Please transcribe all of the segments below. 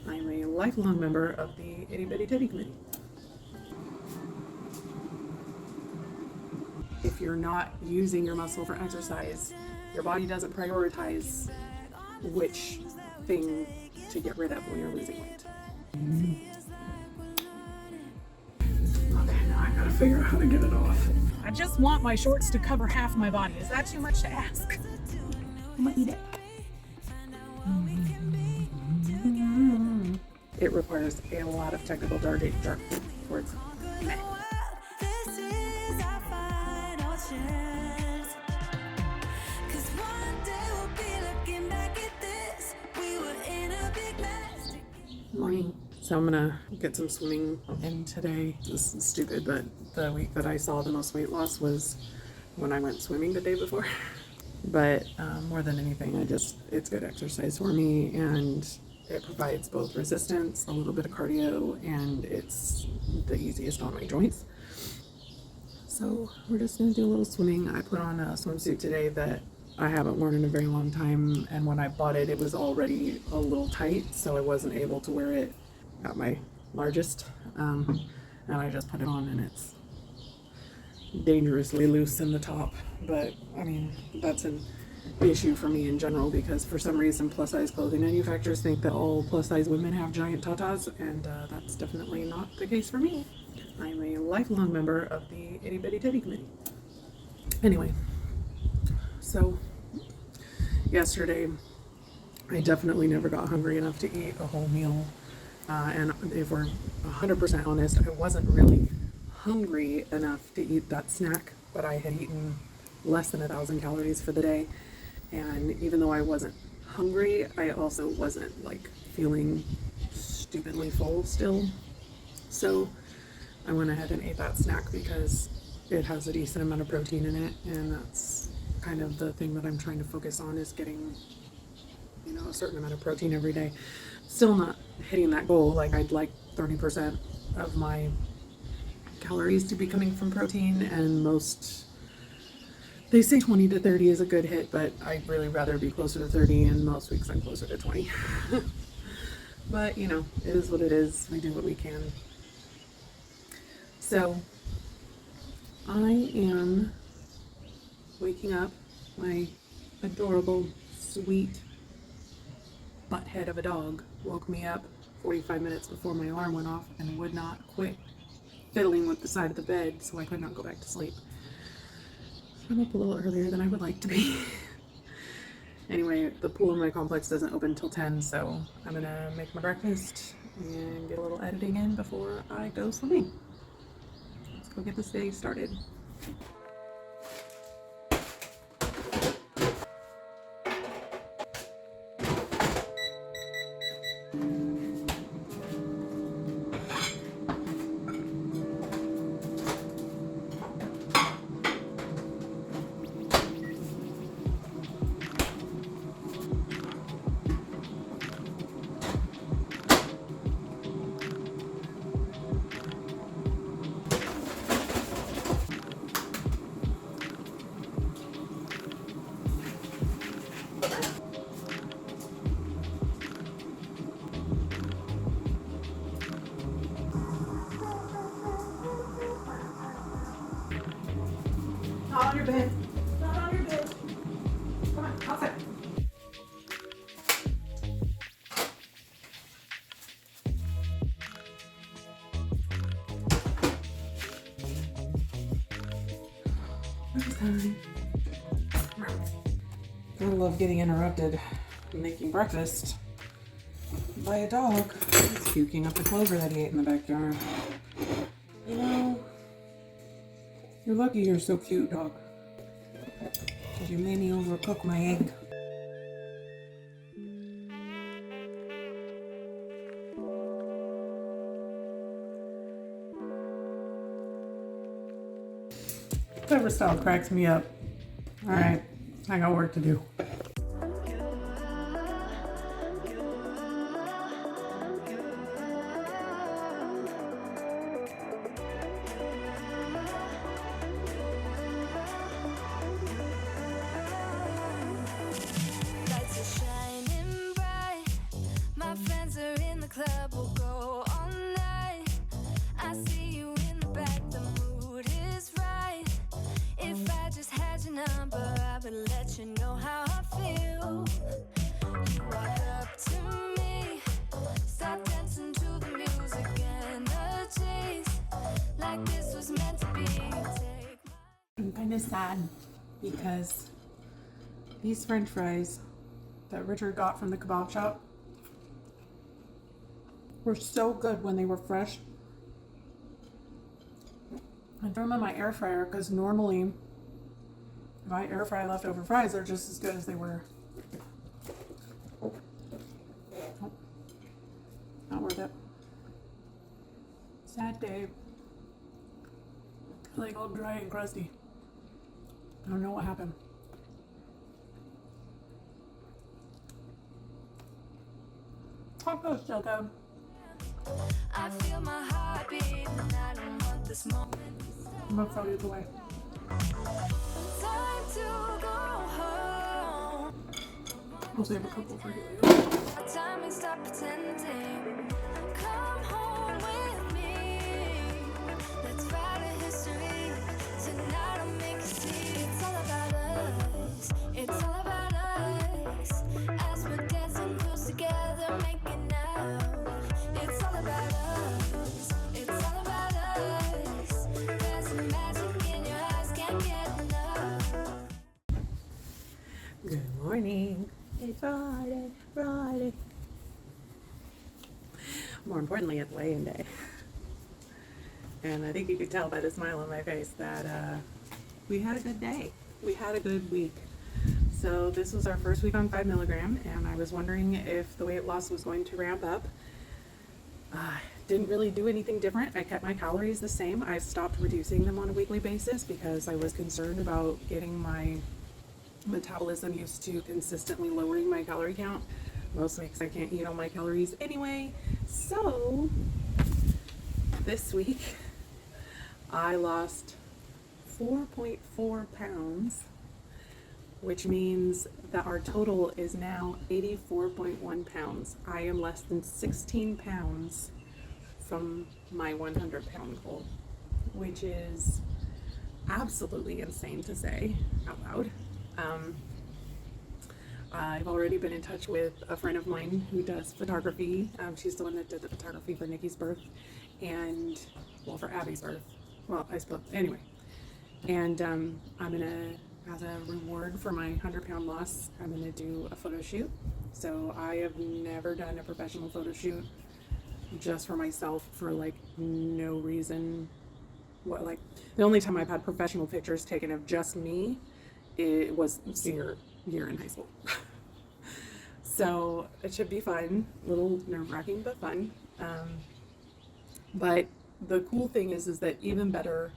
I'm a lifelong member of the Itty Bitty Titty Committee. If you're not using your muscle for exercise, your body doesn't prioritize which thing to get rid of when you're losing weight. Okay, now I gotta figure out how to get it off. I just want my shorts to cover half my body. Is that too much to ask? I'm gonna eat it. It requires a lot of technical jargon for its meh. Morning. So I'm gonna get some swimming in today. This is stupid, but the week that I saw the most weight loss was when I went swimming the day before. But more than anything, it's good exercise for me, and it provides both resistance, a little bit of cardio, and it's the easiest on my joints. So we're just gonna do a little swimming. I put on a swimsuit today that I haven't worn in a very long time, and when I bought it, it was already a little tight, so I wasn't able to wear it at my largest, and I just put it on, and it's dangerously loose in the top. But I mean, that's an issue for me in general, because for some reason plus size clothing manufacturers think that all plus size women have giant tatas, and that's definitely not the case for me. I'm a lifelong member of the Itty Bitty Titty Committee. Anyway, so yesterday I definitely never got hungry enough to eat a whole meal, and if we're 100% honest, I wasn't really hungry enough to eat that snack, but I had eaten less than 1,000 calories for the day, and even though I wasn't hungry, I also wasn't like feeling stupidly full still. So I went ahead and ate that snack because it has a decent amount of protein in it, and that's kind of the thing that I'm trying to focus on, is getting, a certain amount of protein every day. Still not hitting that goal. Like, I'd like 30% of my calories to be coming from protein, and they say 20 to 30 is a good hit, but I'd really rather be closer to 30, and most weeks I'm closer to 20. But it is what it is. We do what we can. So I am waking up. My adorable, sweet butthead of a dog woke me up 45 minutes before my alarm went off and would not quit fiddling with the side of the bed, so I could not go back to sleep. I'm up a little earlier than I would like to be. Anyway, the pool in my complex doesn't open till 10, so I'm gonna make my breakfast and get a little editing in before I go swimming. Let's go get this day started. Not on your bed. Not on your bed. Come on, outside. Breakfast time. I love getting interrupted making breakfast by a dog. He's puking up the clover that he ate in the backyard. You're lucky you're so cute, dog. Because you made me overcook my egg. Clever style cracks me up. Alright, I got work to do. Lights are shining bright. My friends are in in the club, we'll go all night. I see you in the back, the mood is right. If I just had your number, I would let you know how I feel. You walk up to me, start dancing to the music, energies like this was meant to be. I'm kind of sad because these French fries that Richard got from the kebab shop were so good when they were fresh. I threw them in my air fryer because normally if I air fry leftover fries, they're just as good as they were. Oh, not worth it. Sad day. Like all dry and crusty. I don't know what happened. Taco's still good. I feel my heart beat and I don't want this moment. I'm gonna throw these away. Time to go home. We'll save a couple for you. Time and stop pretending. Come home with me. Let's write a history. Tonight I'll make you see. It's all about us. It's all about us. As we're dancing close together, making out. It's all about us. It's all about us. There's a magic in your eyes, can't get enough. Good morning. It's Friday, Friday. More importantly, it's weigh-in day. And I think you could tell by the smile on my face that we had a good day. We had a good week. So this was our first week on 5 milligram, and I was wondering if the weight loss was going to ramp up. Didn't really do anything different. I kept my calories the same. I stopped reducing them on a weekly basis because I was concerned about getting my metabolism used to consistently lowering my calorie count, mostly because I can't eat all my calories anyway. So this week I lost 4.4 pounds, which means that our total is now 84.1 pounds. I am less than 16 pounds from my 100 pound goal, which is absolutely insane to say out loud. I've already been in touch with a friend of mine who does photography. She's the one that did the photography for Nikki's birth and, well, for Abby's birth. Well, I suppose, anyway. And I'm gonna, as a reward for my 100-pound loss, I'm gonna do a photo shoot. So I have never done a professional photo shoot just for myself for like no reason. What, like the only time I've had professional pictures taken of just me, it was senior year in high school. So it should be fun, a little nerve-wracking but fun. But the cool thing is that even better,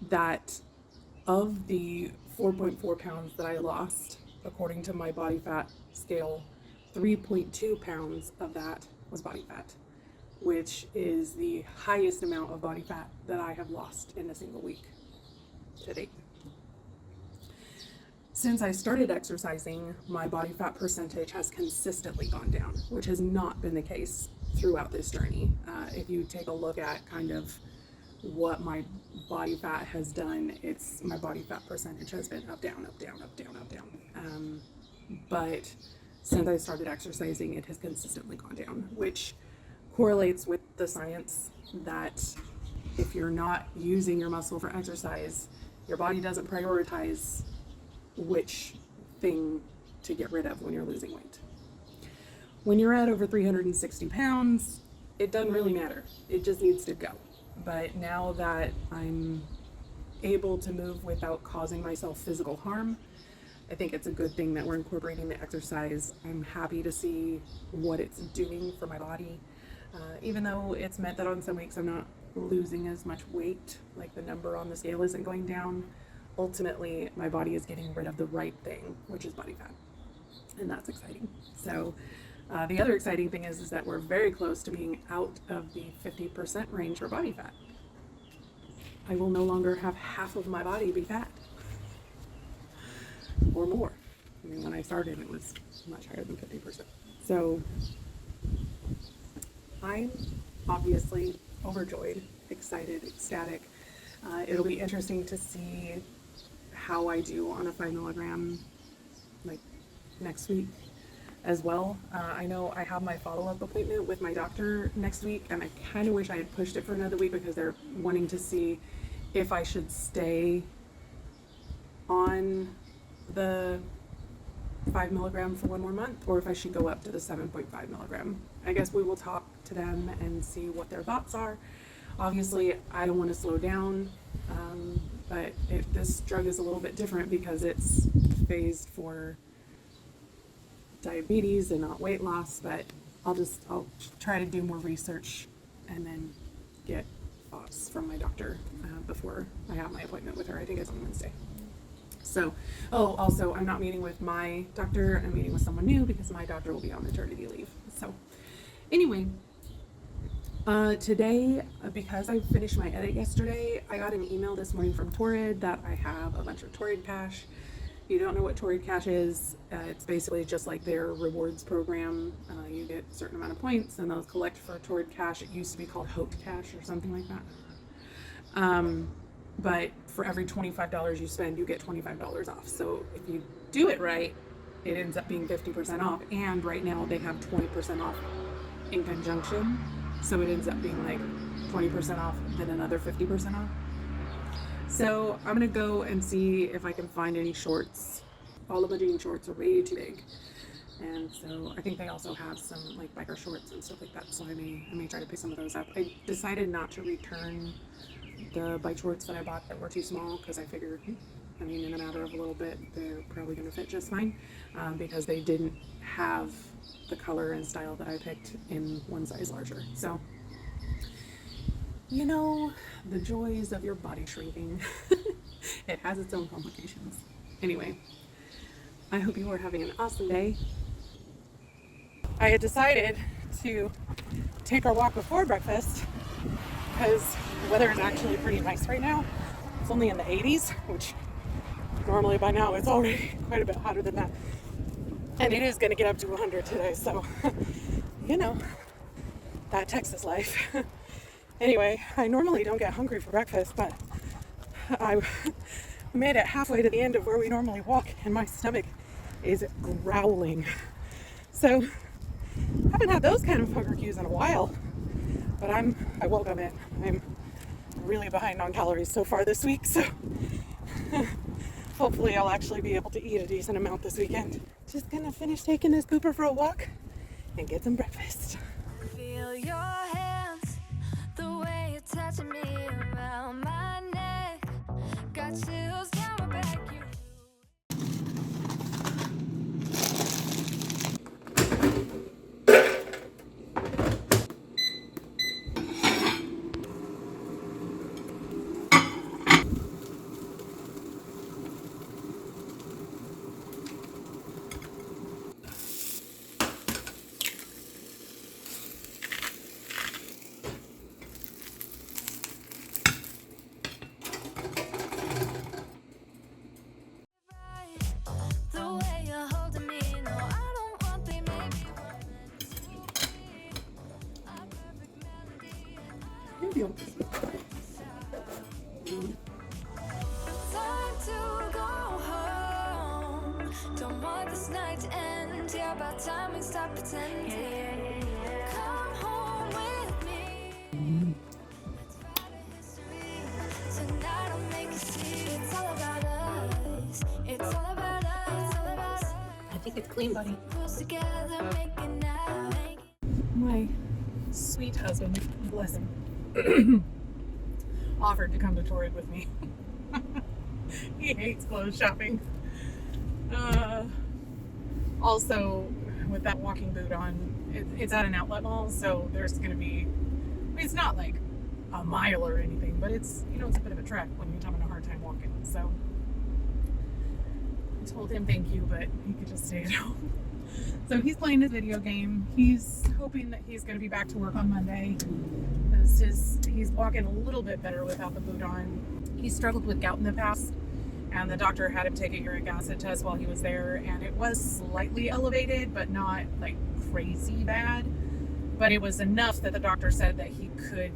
that of the 4.4 pounds that I lost, according to my body fat scale, 3.2 pounds of that was body fat, which is the highest amount of body fat that I have lost in a single week to date. Since I started exercising, my body fat percentage has consistently gone down, which has not been the case throughout this journey. If you take a look at kind of what my body fat has done, it's my body fat percentage has been up, down, up, down, up, down, up, down. But since I started exercising, it has consistently gone down, which correlates with the science that if you're not using your muscle for exercise, your body doesn't prioritize which thing to get rid of when you're losing weight. When you're at over 360 pounds, it doesn't really matter. It just needs to go. But now that I'm able to move without causing myself physical harm, I think it's a good thing that we're incorporating the exercise. I'm happy to see what it's doing for my body. Even though it's meant that on some weeks I'm not losing as much weight, like the number on the scale isn't going down, ultimately my body is getting rid of the right thing, which is body fat. And that's exciting. So the other exciting thing is that we're very close to being out of the 50% range for body fat. I will no longer have half of my body be fat. Or more. I mean, when I started, it was much higher than 50%. So I'm obviously overjoyed, excited, ecstatic. It'll be interesting to see how I do on a 5 milligram like next week as well. I know I have my follow-up appointment with my doctor next week, and I kind of wish I had pushed it for another week because they're wanting to see if I should stay on the 5 milligram for one more month or if I should go up to the 7.5 milligram. I guess we will talk to them and see what their thoughts are. Obviously, I don't want to slow down, but this drug is a little bit different because it's phased for diabetes and not weight loss, but I'll try to do more research and then get thoughts from my doctor before I have my appointment with her. I think it's on Wednesday. So, also, I'm not meeting with my doctor. I'm meeting with someone new because my doctor will be on maternity leave. So, anyway, today, because I finished my edit yesterday, I got an email this morning from Torrid that I have a bunch of Torrid Cash. If you don't know what Torrid Cash is, it's basically just like their rewards program. You get a certain amount of points and those collect for Torrid Cash. It used to be called Hope Cash or something like that. But for every $25 you spend, you get $25 off. So if you do it right, it ends up being 50% off. And right now they have 20% off in conjunction. So it ends up being like 20% off, then another 50% off. So I'm gonna go and see if I can find any shorts. All of the jean shorts are way too big. And so I think they also have some like biker shorts and stuff like that. So I may try to pick some of those up. I decided not to return the bike shorts that I bought that were too small because I figured, in a matter of a little bit, they're probably going to fit just fine because they didn't have the color and style that I picked in one size larger. So, the joys of your body shrinking. It has its own complications. Anyway, I hope you are having an awesome day. I had decided to take our walk before breakfast because the weather is actually pretty nice right now. It's only in the 80s, which normally by now it's already quite a bit hotter than that. And it is going to get up to 100 today, so, that Texas life. Anyway, I normally don't get hungry for breakfast, but I made it halfway to the end of where we normally walk, and my stomach is growling. So, I haven't had those kind of hunger cues in a while. But I will admit, I'm really behind on calories so far this week, so hopefully I'll actually be able to eat a decent amount this weekend. Just gonna finish taking this pooper for a walk and get some breakfast. Feel your hands, the way you're touching me around my neck. Got chills down my back. Time to go home. Don't want this night to end. Yeah, about time we stop pretending. Come home with me. Let's write a history. Tonight I'll make you see. It's all about us. It's all about us. It's all about us. I think it's clean, buddy. Pulls together, make it now. My sweet husband, bless him, offered to come to Torrid with me. He hates clothes shopping. Also, with that walking boot on, it's at an outlet mall, so there's going to be, it's not like a mile or anything, but it's, it's a bit of a trek when you're having a hard time walking. So I told him thank you, but he could just stay at home. So he's playing his video game. He's hoping that he's going to be back to work on Monday. He's walking a little bit better without the boot on. He struggled with gout in the past, and the doctor had him take a uric acid test while he was there, and it was slightly elevated, but not like crazy bad. but it was enough that the doctor said that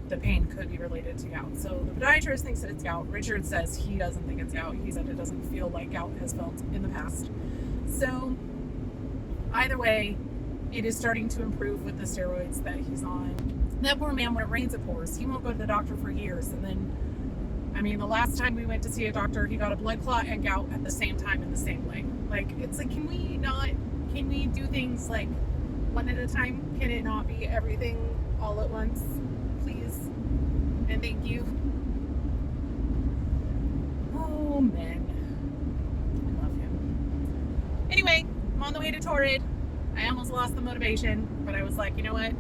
the pain could be related to gout. So the podiatrist thinks that it's gout. Richard says he doesn't think it's gout. He said it doesn't feel like gout has felt in the past. So either way, it is starting to improve with the steroids that he's on. That poor man, when it rains, it pours. He won't go to the doctor for years. And then, I mean, the last time we went to see a doctor, he got a blood clot and gout at the same time in the same leg. Like, it's like, can we do things like one at a time? Can it not be everything all at once, please? And thank you. Oh, man. I love him. Anyway, I'm on the way to Torrid. I almost lost the motivation, but I was like, you know what?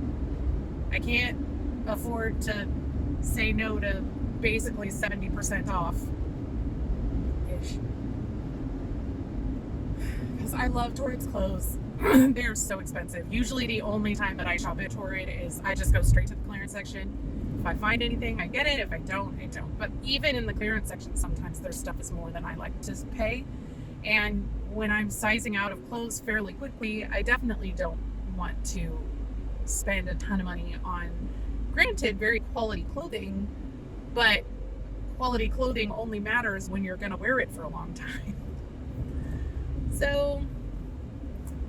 I can't afford to say no to basically 70% off. Ish. Because I love Torrid's clothes. They're so expensive. Usually the only time that I shop at Torrid is I just go straight to the clearance section. If I find anything, I get it. If I don't, I don't. But even in the clearance section, sometimes their stuff is more than I like to pay. And when I'm sizing out of clothes fairly quickly, I definitely don't want to spend a ton of money on, granted, very quality clothing, but quality clothing only matters when you're going to wear it for a long time. So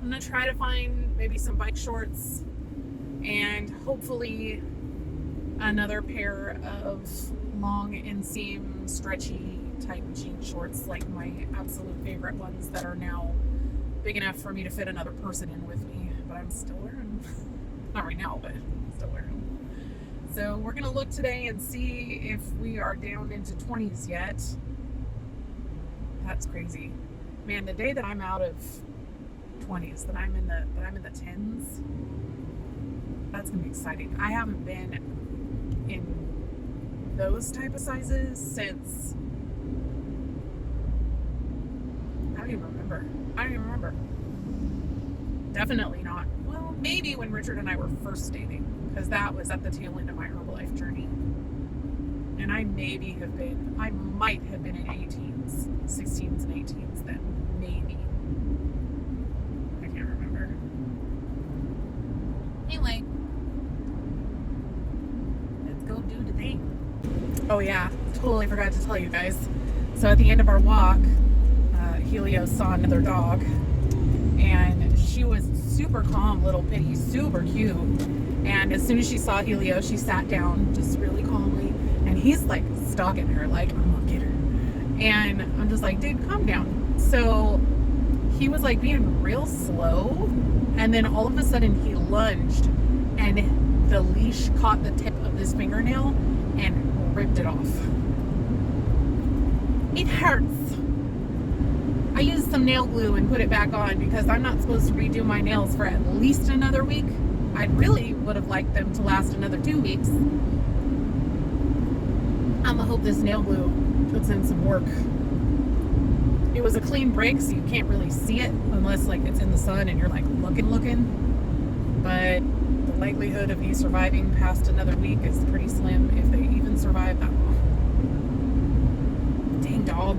I'm going to try to find maybe some bike shorts and hopefully another pair of long inseam stretchy type jean shorts, like my absolute favorite ones that are now big enough for me to fit another person in with me, but I'm still wearing them. Not right now, but I'm still wearing them. So we're gonna look today and see if we are down into 20s yet. That's crazy, man. The day that I'm out of 20s, that I'm in the 10s, that's gonna be exciting. I haven't been in those type of sizes since I don't even remember. Definitely not. Well, maybe when Richard and I were first dating, because that was at the tail end of my Herbalife journey. And I might have been in 18s, 16s and 18s then. Maybe. I can't remember. Anyway. Let's go do the thing. Oh yeah, totally forgot to tell you guys. So at the end of our walk, Helios saw another dog, and she was super calm, little bitty, super cute. And as soon as she saw Helios, she sat down just really calmly, and he's like stalking her, like, I'm gonna get her. And I'm just like, dude, calm down. So he was like being real slow, and then all of a sudden he lunged, and the leash caught the tip of his fingernail and ripped it off. It hurts. I used some nail glue and put it back on because I'm not supposed to redo my nails for at least another week. I really would have liked them to last another 2 weeks. I'm gonna hope this nail glue puts in some work. It was a clean break, so you can't really see it unless like it's in the sun and you're like looking. But the likelihood of you surviving past another week is pretty slim, if they even survive that long. Dang dog.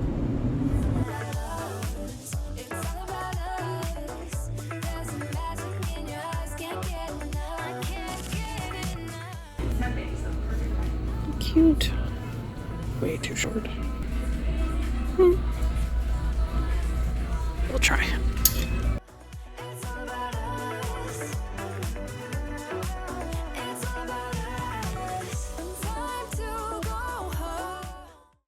Cute. Way too short. We'll try.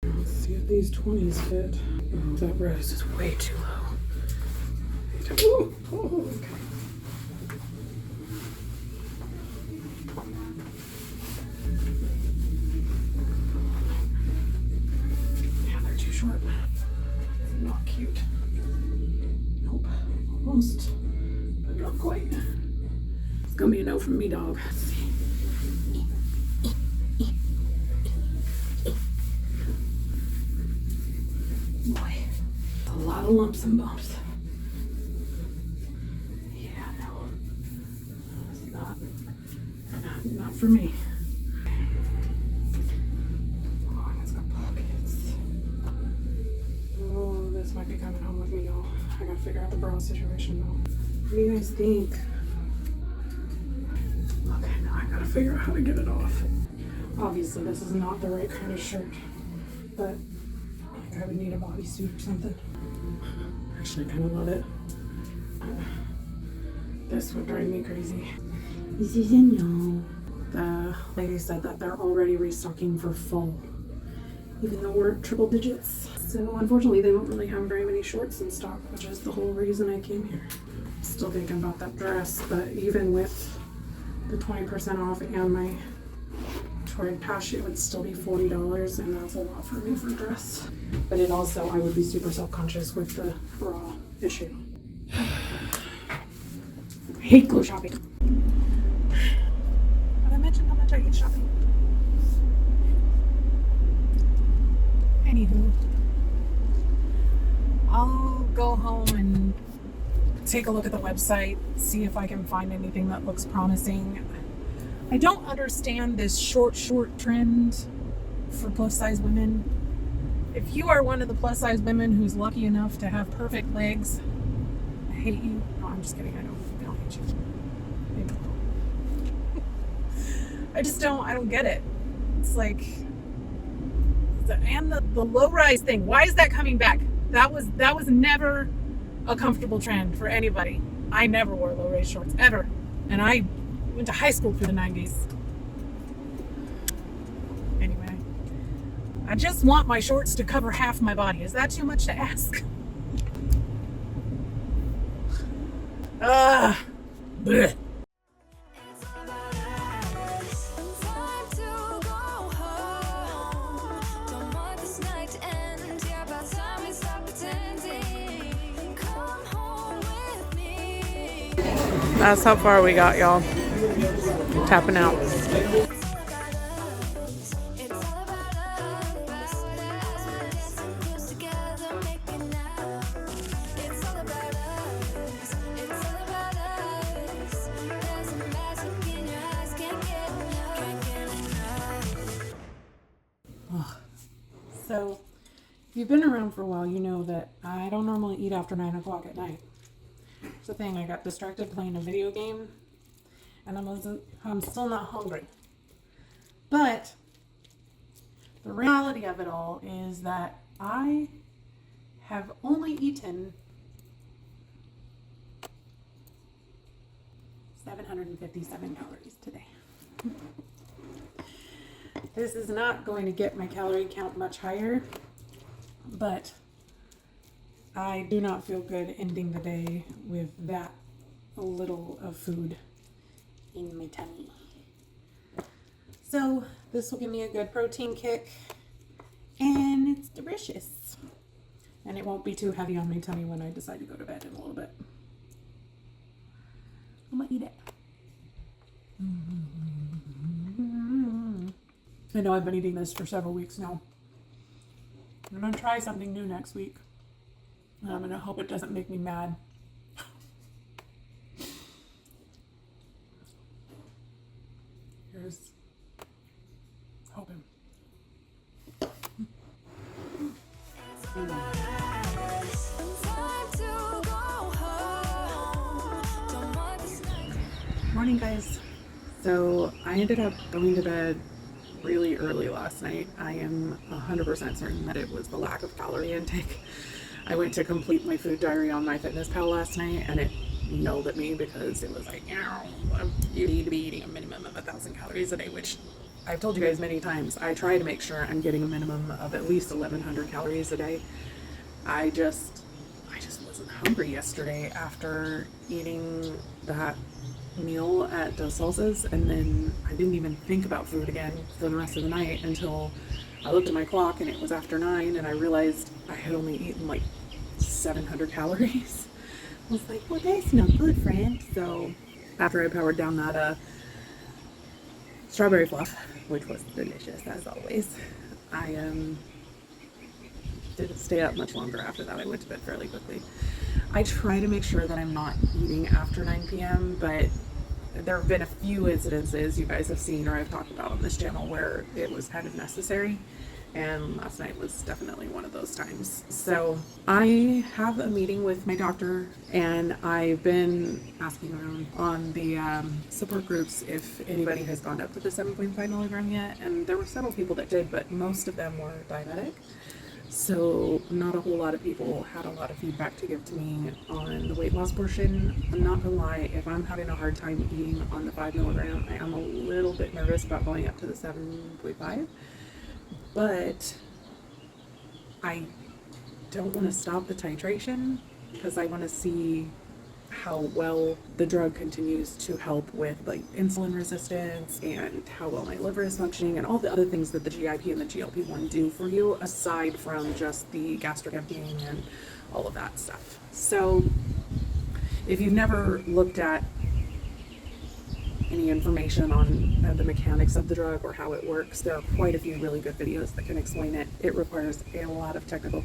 Let's see if these 20s fit. Oh, that rose is way too low. Oh, okay. Short. Not cute. Nope. Almost. But not quite. It's gonna be a no from me, dog. Let's see. Boy. A lot of lumps and bumps. Yeah, no. It's not for me. Might be coming home with me, y'all. I gotta figure out the bra situation though. What do you guys think? Okay. figure out how to get it off. Obviously, this is not the right kind of shirt, but I would need a bodysuit or something. Actually, I kind of love it. This would drive me crazy. This is a no. The lady said that they're already restocking for fall, even though we're at triple digits. So unfortunately, they don't really have very many shorts in stock, which is the whole reason I came here. Still thinking about that dress, but even with the 20% off and my Torrid Cash, it would still be $40, and that's a lot for me for a dress. But it also, I would be super self-conscious with the bra issue. I hate clothes shopping. But I mentioned how much I hate shopping. Anywho, I'll go home and take a look at the website, see if I can find anything that looks promising. I don't understand this short trend for plus size women. If you are one of the plus size women who's lucky enough to have perfect legs, I hate you. No, I'm just kidding. I don't hate you. I just don't get it. It's like, and the low rise thing. Why is that coming back? That was never a comfortable trend for anybody. I never wore low rise shorts ever, and I went to high school through the 90s. Anyway, I just want my shorts to cover half my body. Is that too much to ask? Blech. It's about us. Time to go home. Don't want this night to end. Yeah, about time we stop pretending. Come home with me. That's how far we got, y'all. Tapping out. It's all about us. It's all about us. As we're dancing close together, making out. It's all about us. It's all about us. There's a magic in your eyes, can't get enough. So, if you've been around for a while, you know that I don't normally eat after 9 o'clock at night. It's the thing, I got distracted playing a video game, and I'm still not hungry. But the reality of it all is that I have only eaten 757 calories today. This is not going to get my calorie count much higher, but I do not feel good ending the day with that little of food in my tummy. So this will give me a good protein kick, and it's delicious. And it won't be too heavy on my tummy when I decide to go to bed in a little bit. I'm gonna eat it. I know I've been eating this for several weeks now. I'm gonna try something new next week. And I'm gonna hope it doesn't make me mad. Here's hoping. It's all about us. Time to go home. Don't want this night. Morning, guys. So I ended up going to bed really early last night. I am 100% certain that it was the lack of calorie intake. I went to complete my food diary on MyFitnessPal last night, and it yelled at me because it was like, you need to be eating a minimum of 1,000 calories a day, which I've told you guys many times. I try to make sure I'm getting a minimum of at least 1,100 calories a day. I just wasn't hungry yesterday after eating that meal at Dos Salsas, and then I didn't even think about food again for the rest of the night until I looked at my clock and it was after 9, and I realized I had only eaten like 700 calories. I was like, well, that's not good, friend. So after I powered down that strawberry fluff, which was delicious as always, I didn't stay up much longer after that. I went to bed fairly quickly. I try to make sure that I'm not eating after 9 p.m., but there have been a few incidences you guys have seen or I've talked about on this channel where it was kind of necessary. and last night was definitely one of those times. So I have a meeting with my doctor, and I've been asking around on the support groups if anybody has gone up to the 7.5 milligram yet, and there were several people that did, but most of them were diabetic. So not a whole lot of people had a lot of feedback to give to me on the weight loss portion. I'm not gonna lie, if I'm having a hard time eating on the 5 milligram, I am a little bit nervous about going up to the 7.5. But I don't want to stop the titration because I want to see how well the drug continues to help with like insulin resistance and how well my liver is functioning and all the other things that the GIP and the GLP-1 do for you aside from just the gastric emptying and all of that stuff. So if you've never looked at any information on the mechanics of the drug or how it works, there are quite a few really good videos that can explain it. It requires a lot of technical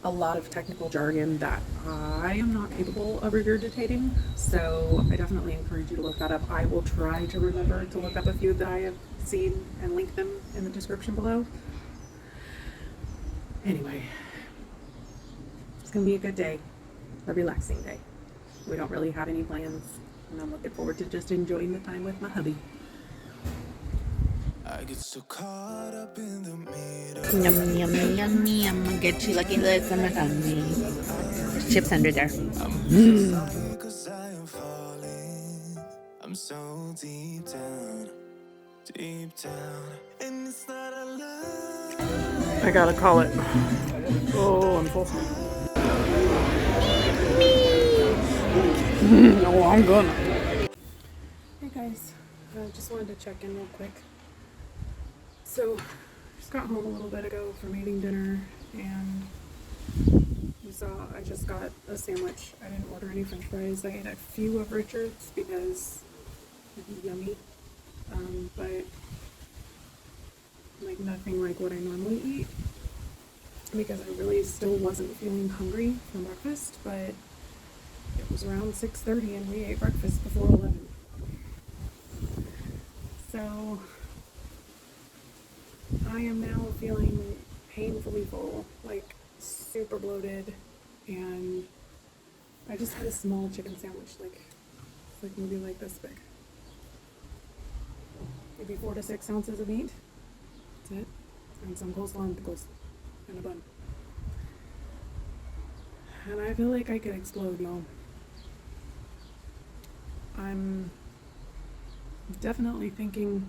a lot of technical jargon that I am not capable of regurgitating, so I definitely encourage you to look that up. I will try to remember to look up a few that I have seen and link them in the description below. Anyway, it's gonna be a good day, a relaxing day. We don't really have any plans, and I'm looking forward to just enjoying the time with my hubby. I get so caught up in the middle. Yum, yum, yum, yum. Get you looking good, summer honey. Chips under there. Cause I am falling. I'm so deep down. And it's not a lie. I gotta call it. Oh, I'm full. No, I'm gonna. Hey guys, just wanted to check in real quick. So, just got home a little bit ago from eating dinner, and you saw I just got a sandwich. I didn't order any french fries. I ate a few of Richard's because it's yummy, but like nothing like what I normally eat because I really still wasn't feeling hungry from breakfast, but it was around 6:30 and we ate breakfast before 11. So I am now feeling painfully full, like super bloated, and I just had a small chicken sandwich, like maybe like this big. Maybe 4 to 6 ounces of meat. That's it. And some coleslaw and pickles and a bun. And I feel like I could explode, y'all. I'm definitely thinking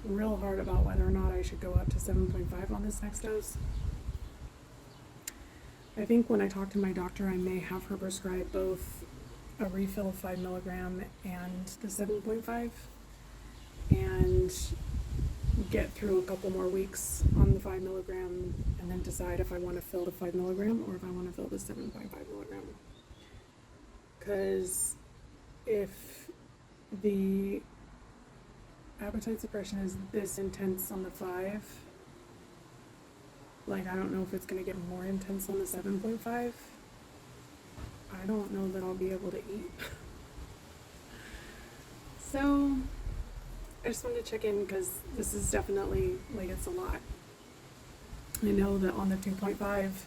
real hard about whether or not I should go up to 7.5 on this next dose. I think when I talk to my doctor, I may have her prescribe both a refill of 5 milligram and the 7.5 and get through a couple more weeks on the 5 milligram and then decide if I want to fill the 5 milligram or if I want to fill the 7.5 milligram. Because if the appetite suppression is this intense on the 5, like I don't know if it's going to get more intense on the 7.5. I don't know that I'll be able to eat. So I just wanted to check in because this is definitely, like, it's a lot. I know that on the 2.5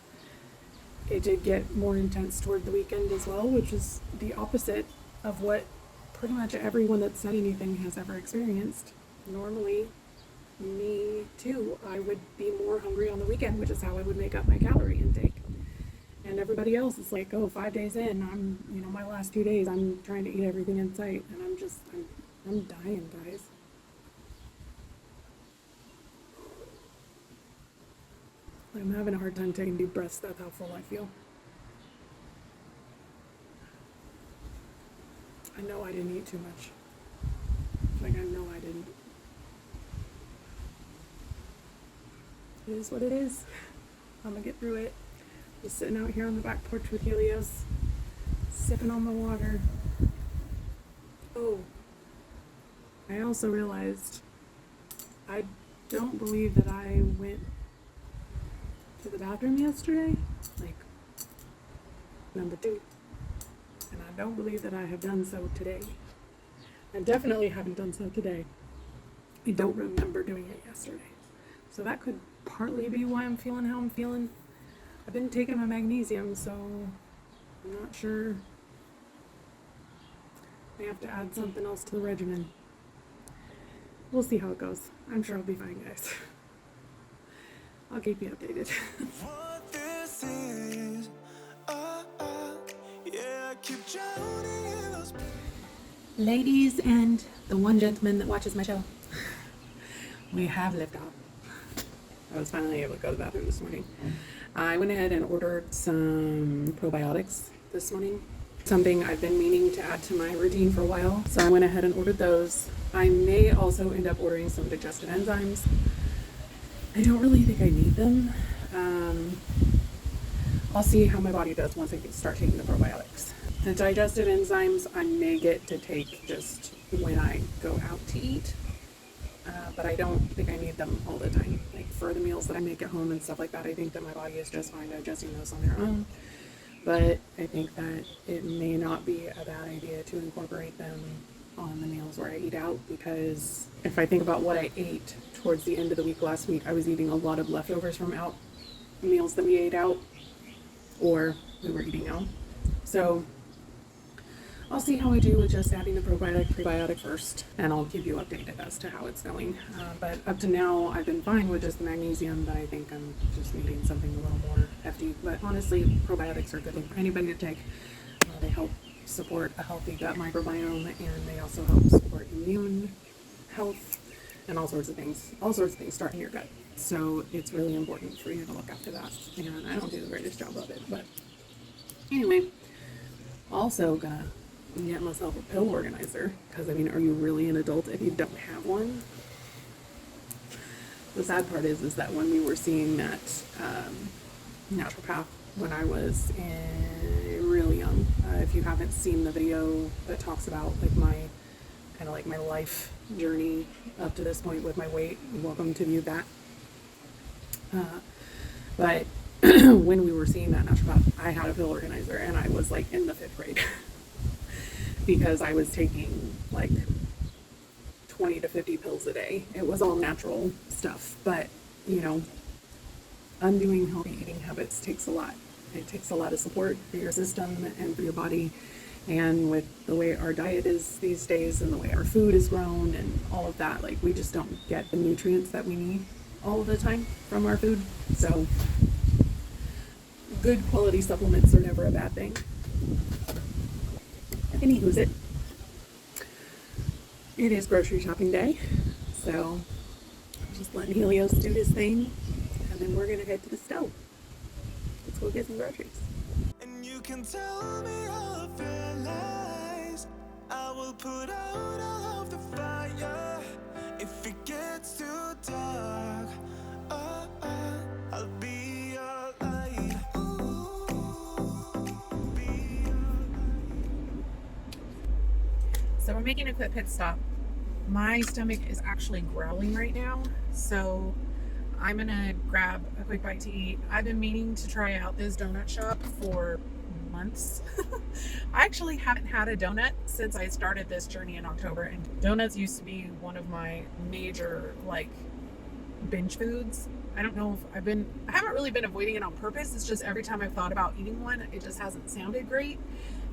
it did get more intense toward the weekend as well, which is the opposite of what pretty much everyone that said anything has ever experienced. Normally, me too, I would be more hungry on the weekend, which is how I would make up my calorie intake. And everybody else is like, oh, 5 days in, my last 2 days, I'm trying to eat everything in sight, and I'm dying, guys. I'm having a hard time taking deep breaths. That's how full I feel. I know I didn't eat too much. Like, I know I didn't. It is what it is. I'm gonna get through it. Just sitting out here on the back porch with Helios, sipping on my water. Oh, I also realized I don't believe that I went to the bathroom yesterday, like number 2, and I don't believe that I have done so today. I definitely haven't done so today. I don't remember doing it yesterday. So that could partly be why I'm feeling how I'm feeling. I've been taking my magnesium, so I'm not sure. I have to add something else to the regimen. We'll see how it goes. I'm sure I'll be fine, guys. I'll keep you updated. What this is, yeah, I keep drowning in those. Ladies and the one gentleman that watches my show, we have liftoff. I was finally able to go to the bathroom this morning. I went ahead and ordered some probiotics this morning. Something I've been meaning to add to my routine for a while. So I went ahead and ordered those. I may also end up ordering some digestive enzymes. I don't really think I need them. I'll see how my body does once I start taking the probiotics. The digestive enzymes I may get to take just when I go out to eat. But I don't think I need them all the time. Like for the meals that I make at home and stuff like that, I think that my body is just fine digesting those on their own. But I think that it may not be a bad idea to incorporate them on the meals where I eat out, because if I think about what I ate towards the end of the week last week, I was eating a lot of leftovers from out meals that we ate out or we were eating out. So I'll see how I do with just adding the prebiotic first, and I'll keep you updated as to how it's going. But up to now, I've been fine with just the magnesium, but I think I'm just needing something a little more hefty. But honestly, probiotics are a good thing for anybody to take. They help support a healthy gut microbiome, and they also help support immune health and all sorts of things. All sorts of things start in your gut. So it's really important for you to look after that. And I don't do the greatest job of it, but anyway, also gonna get myself a pill organizer, because I mean, are you really an adult if you don't have one? The sad part is that when we were seeing that naturopath when I was really young, if you haven't seen the video that talks about like my kind of like my life journey up to this point with my weight, you're welcome to view that. But when we were seeing that naturopath, I had a pill organizer, and I was like in the 5th grade. Because I was taking like 20 to 50 pills a day. It was all natural stuff, but you know, undoing healthy eating habits takes a lot. It takes a lot of support for your system and for your body. And with the way our diet is these days and the way our food is grown and all of that, like we just don't get the nutrients that we need all the time from our food. So good quality supplements are never a bad thing. Anywho's it is grocery shopping day, so I'm just letting Helios do his thing, and then we're gonna head to the stove. Let's go get some groceries. And you can tell me all of your lies. I will put out all of the fire. If it gets too dark, I'll be your light. So we're making a quick pit stop. My stomach is actually growling right now, so I'm gonna grab a quick bite to eat. I've been meaning to try out this donut shop for months. I actually haven't had a donut since I started this journey in October, and donuts used to be one of my major like binge foods. I don't know if I haven't really been avoiding it on purpose. It's just every time I've thought about eating one, it just hasn't sounded great.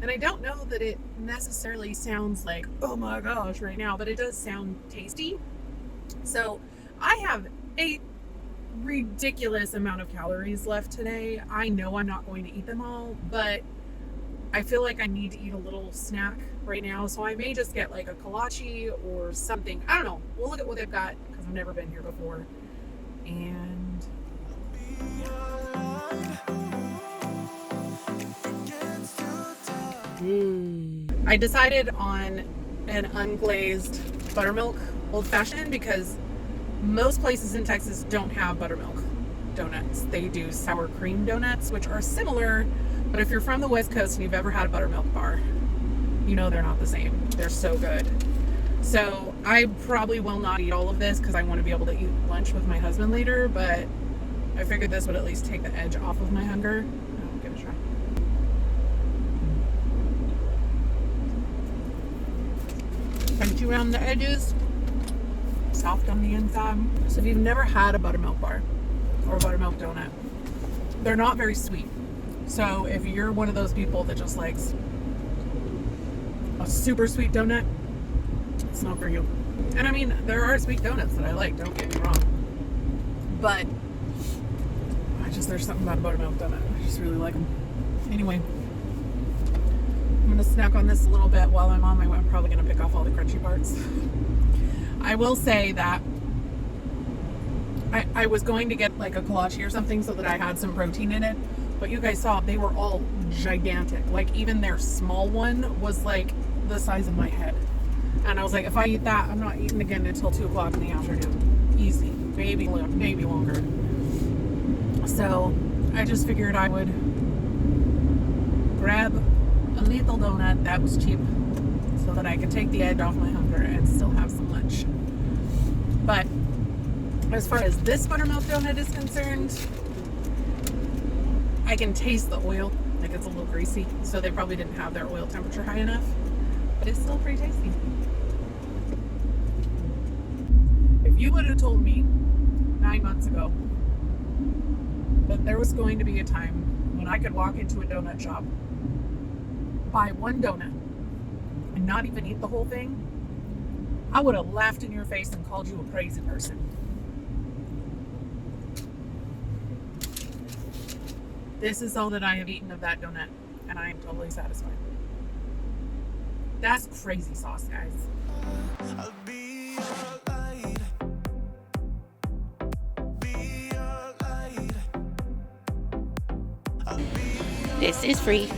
And I don't know that it necessarily sounds like, oh my gosh, right now, but it does sound tasty. So I have a ridiculous amount of calories left today. I know I'm not going to eat them all, but I feel like I need to eat a little snack right now. So I may just get like a kolache or something. I don't know. We'll look at what they've got, because I've never been here before. And I decided on an unglazed buttermilk old fashioned, because most places in Texas don't have buttermilk donuts. They do sour cream donuts, which are similar, but if you're from the West Coast and you've ever had a buttermilk bar, you know they're not the same. They're so good. So I probably will not eat all of this because I want to be able to eat lunch with my husband later, but I figured this would at least take the edge off of my hunger. I'll give it a try. Crunchy around the edges. soft on the inside. So if you've never had a buttermilk bar or a buttermilk donut, they're not very sweet. So if you're one of those people that just likes a super sweet donut, it's not for you. And I mean, there are sweet donuts that I like, don't get me wrong. But there's something about a buttermilk donut. I just really like them. Anyway, I'm going to snack on this a little bit while I'm on my way. I'm probably going to pick off all the crunchy parts. I will say that I was going to get like a kolache or something so that I had some protein in it. But you guys saw they were all gigantic. Like even their small one was like the size of my head. And I was like, if I eat that, I'm not eating again until 2 o'clock in the afternoon. Easy. Maybe longer. So I just figured I would grab a little donut that was cheap so that I could take the edge off my hunger and still have some lunch. But as far as this buttermilk donut is concerned, I can taste the oil. Like it's a little greasy, so they probably didn't have their oil temperature high enough, but it's still pretty tasty. If you would have told me 9 months ago that there was going to be a time when I could walk into a donut shop, buy one donut, and not even eat the whole thing, I would have laughed in your face and called you a crazy person. This is all that I have eaten of that donut, and I am totally satisfied. That's crazy sauce, guys. I'll be your light. Be your light. I'll be This is free.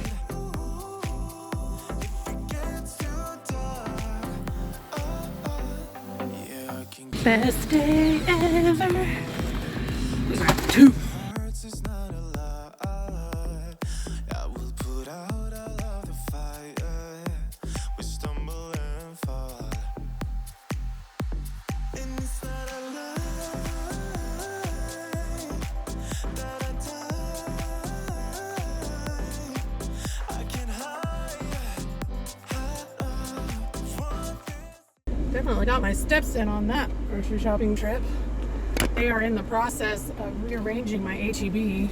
if it gets too dark. Yeah, I can keep Best day ever. We got 2. hearts, it's not a lie. I will put out all of the fire. We stumble and fall. And it's not a lie that I die. I can hide. Definitely got my steps in on that grocery shopping trip. They are in the process of rearranging my HEB.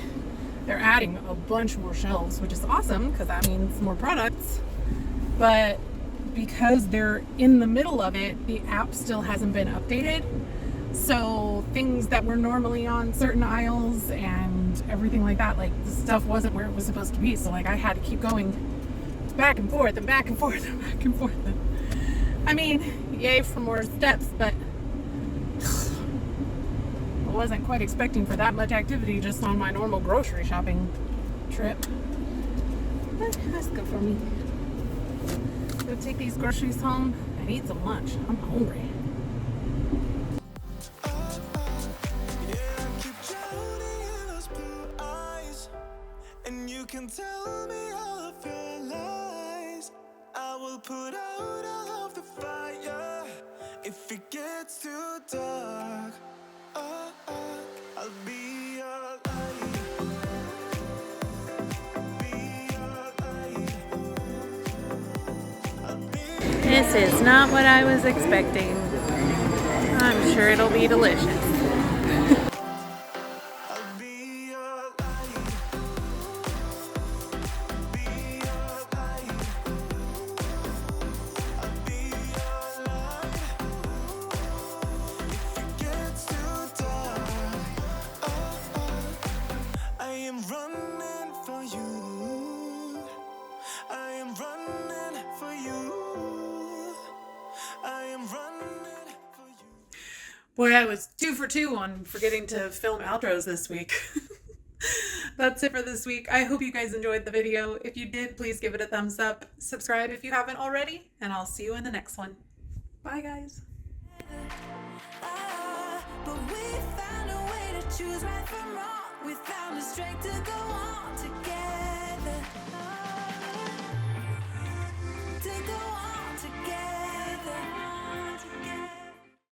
They're adding a bunch more shelves, which is awesome because that means more products. But because they're in the middle of it, the app still hasn't been updated. So things that were normally on certain aisles and everything like that, like the stuff wasn't where it was supposed to be. So like I had to keep going back and forth and back and forth and back and forth. I mean, yay for more steps, but I wasn't quite expecting for that much activity just on my normal grocery shopping trip. But that's good for me. Go take these groceries home and eat some lunch. I'm hungry. Yeah, I keep drowning in those blue eyes, and you can tell me all of your lies. I will put out all of the fire if it gets too dark. I'll be your light. Be your light. I'll be This is not what I was expecting. I'm sure it'll be delicious. I'll be your light. Be your light. I'll be your light. If it gets too dark, I am running for you. I am running for you. I am running for you. Boy, I was 2 for 2 on forgetting to film outros this week. That's it for this week. I hope you guys enjoyed the video. If you did, please give it a thumbs up. Subscribe if you haven't already, and I'll see you in the next one. Bye, guys. But we found a way to choose right from wrong. We found the strength to go on together.